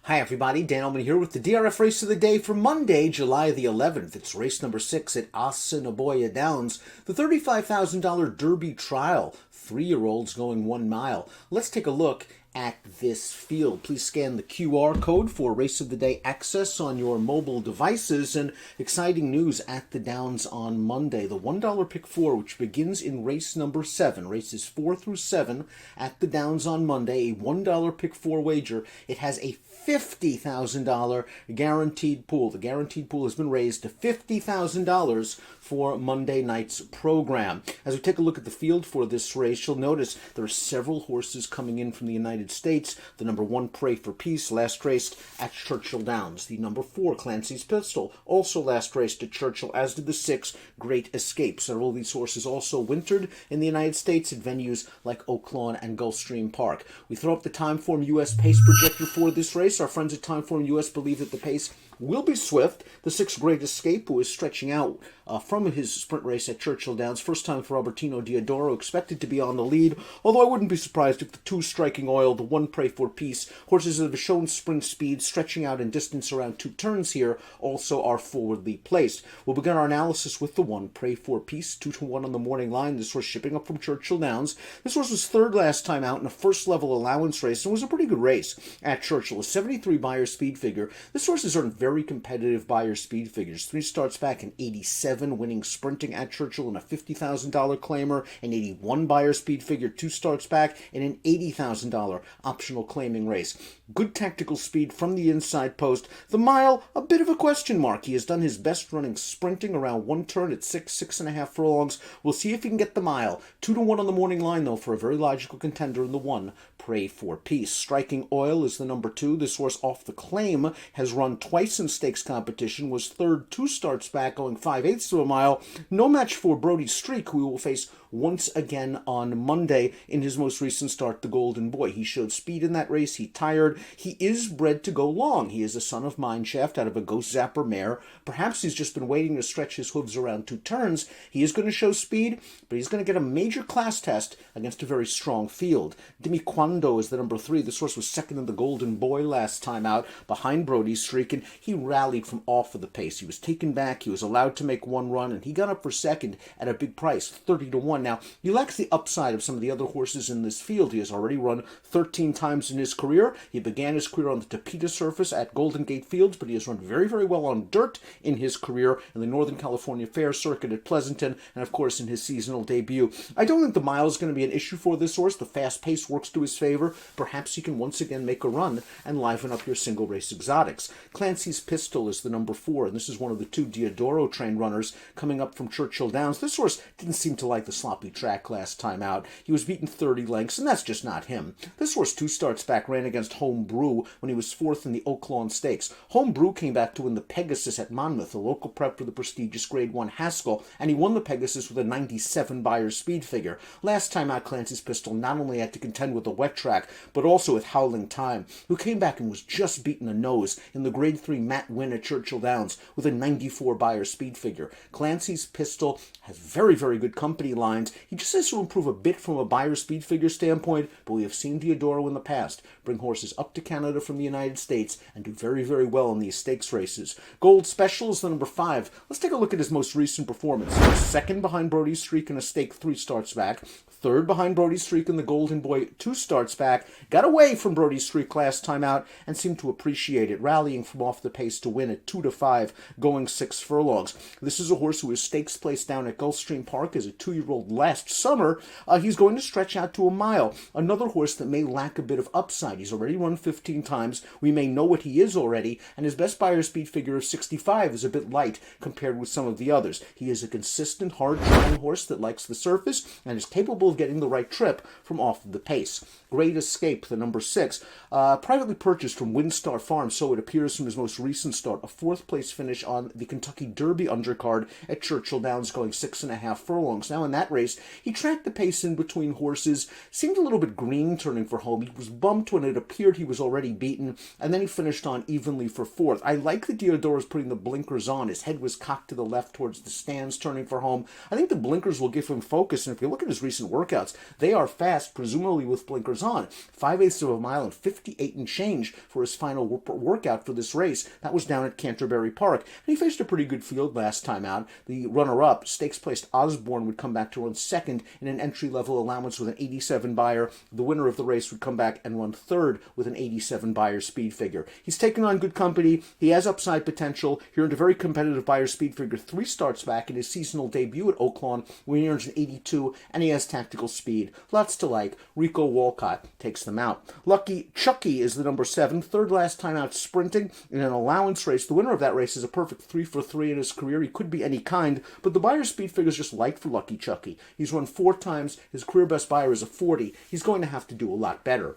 Hi everybody, Dan Illman here with the DRF Race of the Day for Monday, July the 11th. It's race number 6 at Assiniboia Downs, the $35,000 Derby Trial, 3-year-olds going 1 mile. Let's take a look at this field. Please scan the QR code for Race of the Day access on your mobile devices. And exciting news at the Downs on Monday. The $1 pick 4, which begins in race number 7, races 4 through 7 at the Downs on Monday, a $1 pick 4 wager. It has a $50,000 guaranteed pool. The guaranteed pool has been raised to $50,000 for Monday night's program. As we take a look at the field for this race, you'll notice there are several horses coming in from the United States. The number 1, Pray for Peace, last raced at Churchill Downs. The number 4, Clancy's Pistol, also last raced at Churchill, as did the 6, Great Escape. Several of these horses also wintered in the United States at venues like Oaklawn and Gulfstream Park. We throw up the Timeform US pace projector for this race. Our friends at Timeform US believe that the pace will be swift. The 6, Great Escape, who is stretching out from his sprint race at Churchill Downs. First time for Albertino Diodoro, expected to be on the lead, although I wouldn't be surprised if the 2, Striking Oil, the 1, Pray for Peace, horses that have shown sprint speed, stretching out in distance around 2 turns here, also are forwardly placed. We'll begin our analysis with the 1, Pray for Peace, 2-1 on the morning line. This horse shipping up from Churchill Downs. This horse was 3rd last time out in a first-level allowance race and was a pretty good race at Churchill. A 73 Beyer speed figure. This horse has earned very competitive Beyer speed figures. 3 starts back in 87, winning sprinting at Churchill in a $50,000 claimer, an 81 Beyer speed figure 2 starts back, in an $80,000 optional claiming race. Good tactical speed from the inside post. The mile, a bit of a question mark. He has done his best running sprinting around 1 turn at 6.5 furlongs. We'll see if he can get the mile. 2-1 on the morning line, though, for a very logical contender in the 1, Pray for Peace. Striking Oil is the number 2. This horse off the claim has run twice in stakes competition, was 3rd 2 starts back, going 5/8 of a mile. No match for Brody Streak, who we will face once again on Monday in his most recent start, the Golden Boy. He showed speed in that race. He tired. He is bred to go long. He is a son of Mineshaft out of a Ghost Zapper mare. Perhaps he's just been waiting to stretch his hooves around 2 turns. He is going to show speed, but he's going to get a major class test against a very strong field. Dimmi Quando is the number 3. This horse was 2nd in the Golden Boy last time out behind Brody Streak, and he rallied from off of the pace. He was taken back. He was allowed to make 1 run, and he got up for 2nd at a big price, 30-1. Now, he lacks the upside of some of the other horses in this field. He has already run 13 times in his career. He began his career on the Tapeta surface at Golden Gate Fields, but he has run very, very well on dirt in his career in the Northern California Fair Circuit at Pleasanton, and of course in his seasonal debut. I don't think the mile is going to be an issue for this horse. The fast pace works to his favor. Perhaps he can once again make a run and liven up your single race exotics. Clancy's Pistol is the number 4, and this is one of the 2 Diodoro trained runners coming up from Churchill Downs. This horse didn't seem to like the sloppy track last time out. He was beaten 30 lengths, and that's just not him. This horse 2 starts back ran against Home Brew when he was 4th in the Oaklawn Stakes. Home Brew came back to win the Pegasus at Monmouth, a local prep for the prestigious Grade 1 Haskell, and he won the Pegasus with a 97 Beyer speed figure. Last time out, Clancy's Pistol not only had to contend with a wet track, but also with Howling Time, who came back and was just beaten a nose in the Grade 3 Matt win at Churchill Downs with a 94 Beyer speed figure. Clancy's Pistol has very, very good company lines. He just has to improve a bit from a Beyer speed figure standpoint, but we have seen Diodoro in the past bring horses up to Canada from the United States and do very, very well in these stakes races. Gold Special is the number 5. Let's take a look at his most recent performance. He was 2nd behind Brody Streak in a stake 3 starts back, 3rd behind Brody Streak in the Golden Boy 2 starts back, got away from Brody Streak last time out and seemed to appreciate it, rallying from off the pace to win at 2-5, going 6 furlongs. This is a horse who was stakes placed down at Gulfstream Park as a 2-year-old last summer. He's going to stretch out to a mile. Another horse that may lack a bit of upside. He's already run 15 times. We may know what he is already, and his best Beyer speed figure of 65 is a bit light compared with some of the others. He is a consistent, hard-trying horse that likes the surface and is capable of getting the right trip from off of the pace. Great Escape, the number 6, privately purchased from Windstar Farm, so it appears from his most recent start. A 4th place finish on the Kentucky Derby undercard at Churchill Downs, going 6.5 furlongs. Now in that race, he tracked the pace in between horses, seemed a little bit green turning for home. He was bumped when it appeared he was already beaten, and then he finished on evenly for 4th. I like that Diodoro's putting the blinkers on. His head was cocked to the left towards the stands turning for home. I think the blinkers will give him focus, and if you look at his recent workouts. They are fast, presumably with blinkers on. 5/8 of a mile and 58 and change for his final workout for this race. That was down at Canterbury Park. And he faced a pretty good field last time out. The runner-up, stakes-placed Osborne, would come back to run second in an entry-level allowance with an 87 Beyer. The winner of the race would come back and run third with an 87 Beyer speed figure. He's taken on good company. He has upside potential. He earned a very competitive Beyer speed figure 3 starts back in his seasonal debut at Oaklawn, where he earns an 82, and he has tactical speed. Lots to like. Rico Walcott takes them out. Lucky Chucky is the number 7, third last time out sprinting in an allowance race. The winner of that race is a perfect 3 for 3 in his career. He could be any kind, but the Beyer speed figure is just light for Lucky Chucky. He's run 4 times. His career best Beyer is a 40. He's going to have to do a lot better.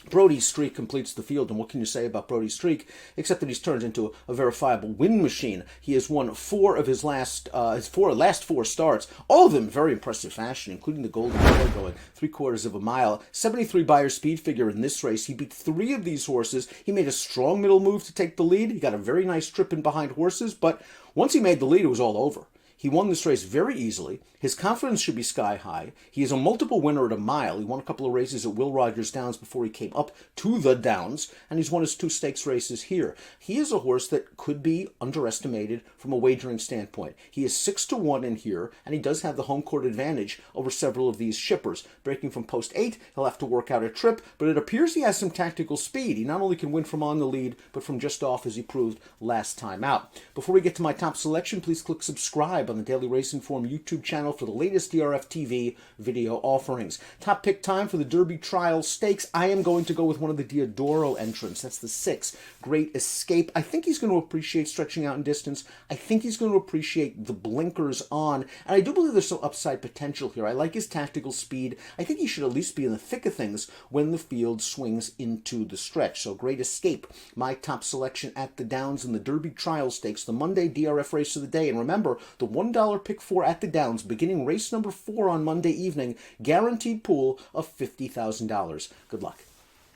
Brody's streak completes the field, and what can you say about Brody's streak, except that he's turned into a verifiable win machine. He has won 4 of his last 4 starts, all of them in very impressive fashion, including the Golden Boy going 3/4 of a mile. 73 Beyer speed figure in this race. He beat 3 of these horses. He made a strong middle move to take the lead. He got a very nice trip in behind horses, but once he made the lead, it was all over. He won this race very easily. His confidence should be sky high. He is a multiple winner at a mile. He won a couple of races at Will Rogers Downs before he came up to the Downs, and he's won his 2 stakes races here. He is a horse that could be underestimated from a wagering standpoint. He is 6-1 in here, and he does have the home court advantage over several of these shippers. Breaking from post 8, he'll have to work out a trip, but it appears he has some tactical speed. He not only can win from on the lead, but from just off, as he proved last time out. Before we get to my top selection, please click subscribe on the Daily Race Inform YouTube channel for the latest DRFTV video offerings. Top pick time for the Derby Trial Stakes. I am going to go with one of the Diodoro entrants. That's the 6, Great Escape. I think he's going to appreciate stretching out in distance. I think he's going to appreciate the blinkers on. And I do believe there's some upside potential here. I like his tactical speed. I think he should at least be in the thick of things when the field swings into the stretch. So Great Escape, my top selection at the Downs in the Derby Trial Stakes, the Monday DRF race of the day. And remember, the $1 pick 4 at the Downs, beginning race number 4 on Monday evening, guaranteed pool of $50,000. Good luck.